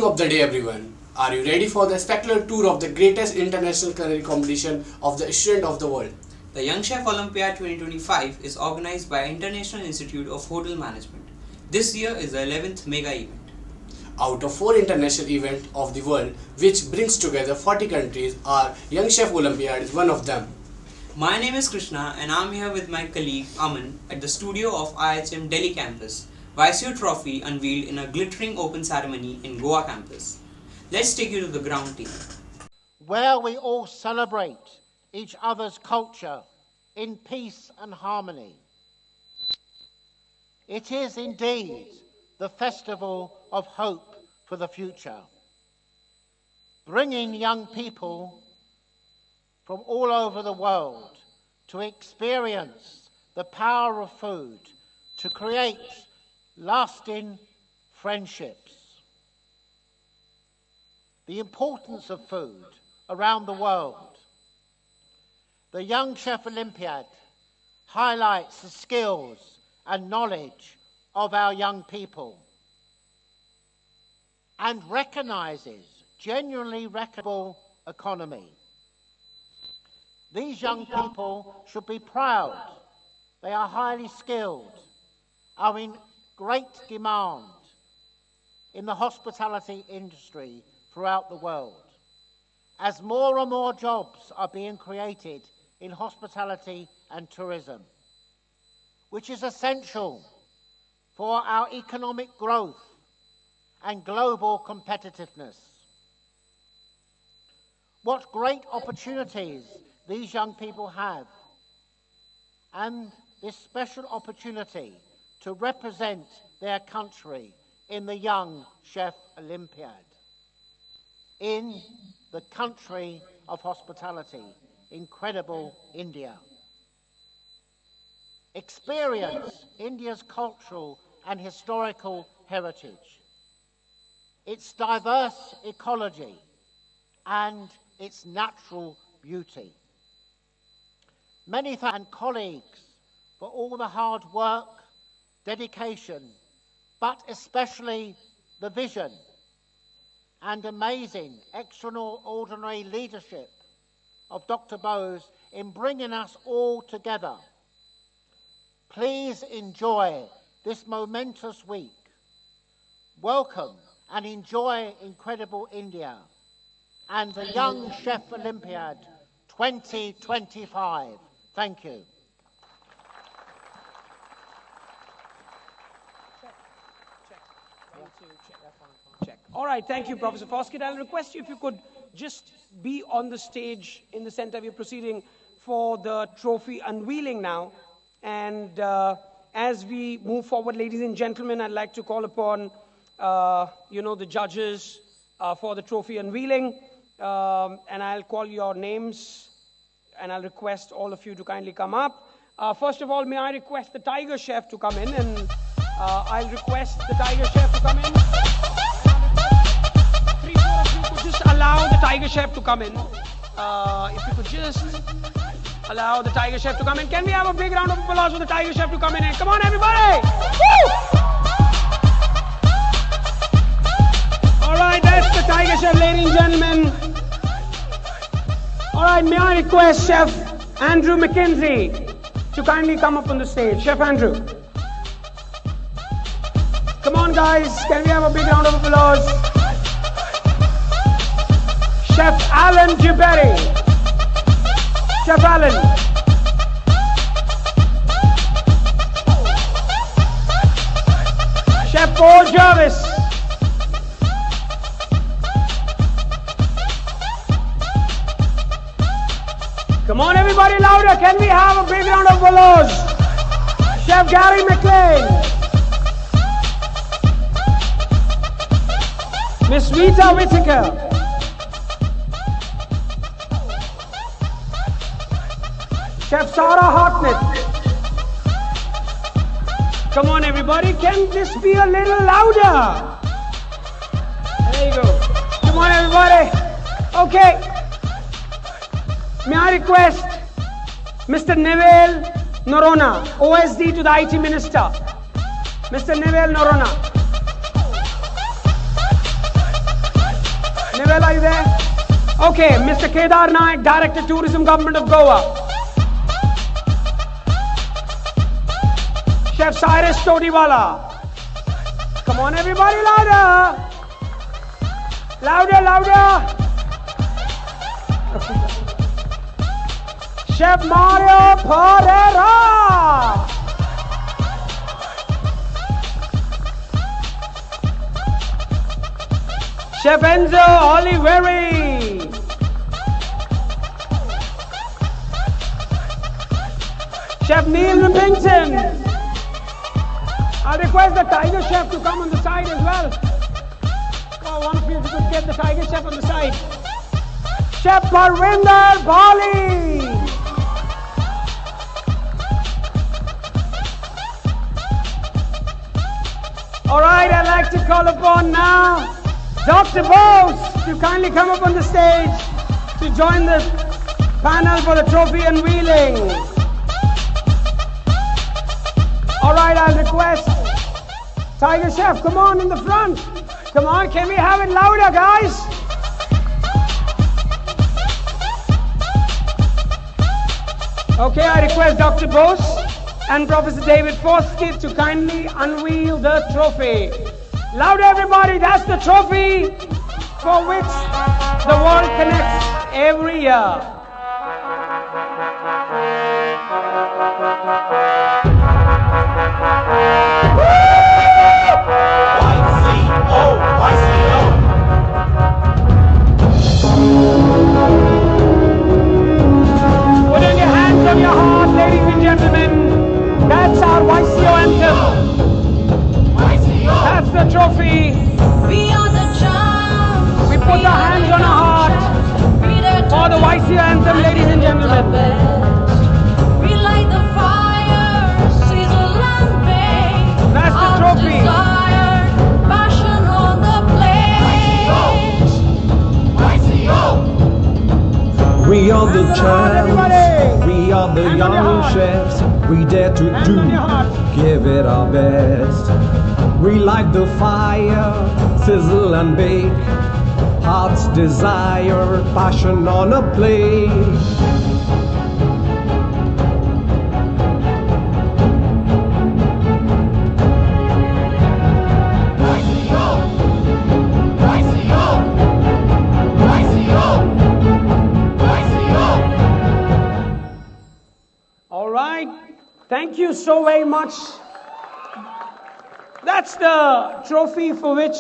of the day, everyone. Are you ready for the spectacular tour of the greatest international culinary competition of the student of the world? The Young Chef Olympiad 2025 is organized by International Institute of Hotel Management. This year is the 11th mega event. Out of 4 international events of the world, which brings together 40 countries, our Young Chef Olympiad is one of them. My name is Krishna and I'm here with my colleague Aman at the studio of Iihm Delhi campus. Viceroy Trophy unveiled in a glittering open ceremony in Goa campus. Let's take you to the ground team. Where we all celebrate each other's culture in peace and harmony. It is indeed the festival of hope for the future, bringing young people from all over the world to experience the power of food to create lasting friendships. The importance of food around the world. The Young Chef Olympiad highlights the skills and knowledge of our young people and recognizes genuinely recognizable economy. These young people should be proud. They are highly skilled, are in great demand in the hospitality industry throughout the world, as more and more jobs are being created in hospitality and tourism, which is essential for our economic growth and global competitiveness. What great opportunities these young people have, and this special opportunity to represent their country in the Young Chef Olympiad, in the country of hospitality, incredible India. Experience India's cultural and historical heritage, its diverse ecology, and its natural beauty. Many thanks and colleagues for all the hard work, dedication, but especially the vision and amazing, extraordinary leadership of Dr. Bose in bringing us all together. Please enjoy this momentous week. Welcome and enjoy incredible India and the Young Chef Olympiad 2025. Thank you. Check. All right, thank you, Professor Foskett. I'll request you if you could just be on the stage in the center of your proceeding for the trophy unveiling now. And as we move forward, ladies and gentlemen, I'd like to call upon, the judges for the trophy unveiling. And I'll call your names, and I'll request all of you to kindly come up. First of all, may I request the Tiger Chef to come in, and I'll request the Tiger Chef to come in. 3-4 of you could just allow the Tiger Chef to come in. If you could just allow the Tiger Chef to come in. Can we have a big round of applause for the Tiger Chef to come in? Come on, everybody! Woo! All right, that's the Tiger Chef, ladies and gentlemen. All right, may I request Chef Andrew McKenzie to kindly come up on the stage. Chef Andrew. Come on, guys. Can we have a big round of applause? Chef Alan Gibberry. Chef Alan. Chef Paul Jarvis. Come on, everybody, louder. Can we have a big round of applause? Chef Gary McLean. Miss Rita Whittaker. Chef Sarah Hartnett. Come on, everybody. Can this be a little louder? There you go. Come on, everybody. Okay. May I request Mr. Neville Norona, OSD to the IT Minister. Mr. Neville Norona. Nivell, are you there? Okay, Mr. Kedar Naik, Director Tourism, Government of Goa. Chef Cyrus Todiwala. Come on, everybody, louder! Louder, louder! Okay. Chef Mario Pereira! Chef Enzo Oliveri! Chef Neil Livingston! I request the Tiger Chef to come on the side as well. Oh, one of you could get the Tiger Chef on the side. Chef Parvinder Bali. Alright, I'd like to call upon now Dr. Bose to kindly come up on the stage to join the panel for the trophy unveiling. Alright, I'll request Tiger Chef, come on in the front. Come on, can we have it louder, guys? Okay, I request Dr. Bose and Professor David Foskett to kindly unveil the trophy. Louder, everybody, that's the trophy for which the world connects every year. Putting your hands on your heart, ladies and gentlemen. That's our YCO anthem. That's the trophy. We are the champs. We put our hands on our heart for the YCO anthem, ladies and gentlemen. We light the fire, sizzle and bake. That's the trophy. Desire, passion on the plate. We are the Hands on our heart, champs, everybody. we are the Hands on your young heart. chefs, we dare to Hands do, on your heart. give it our best. We light the fire, sizzle and bake, heart's desire, passion on a plate. All right. Thank you so very much. That's the trophy for which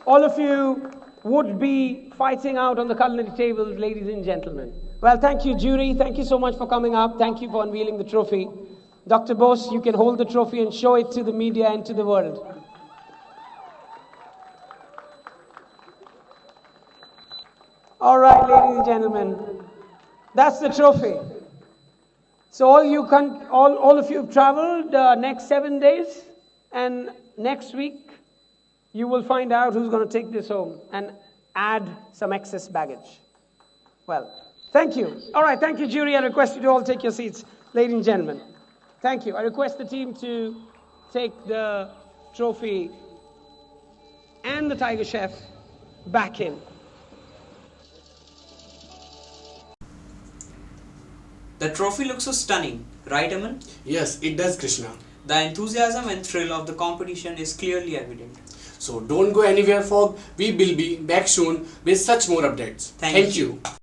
all of you would be fighting out on the culinary tables, ladies and gentlemen. Well, thank you, jury. Thank you so much for coming up. Thank you for unveiling the trophy. Dr. Bose, you can hold the trophy and show it to the media and to the world. All right, ladies and gentlemen. That's the trophy. So all of you have traveled next 7 days, and next week you will find out who's going to take this home and add some excess baggage. Well, thank you. All right, thank you, jury. I request you to all take your seats, ladies and gentlemen. Thank you. I request the team to take the trophy and the Tiger Chef back in. The trophy looks so stunning, right, Aman? Yes, it does, Krishna. The enthusiasm and thrill of the competition is clearly evident. So don't go anywhere, Fog. We will be back soon with such more updates. Thank Thank you. you.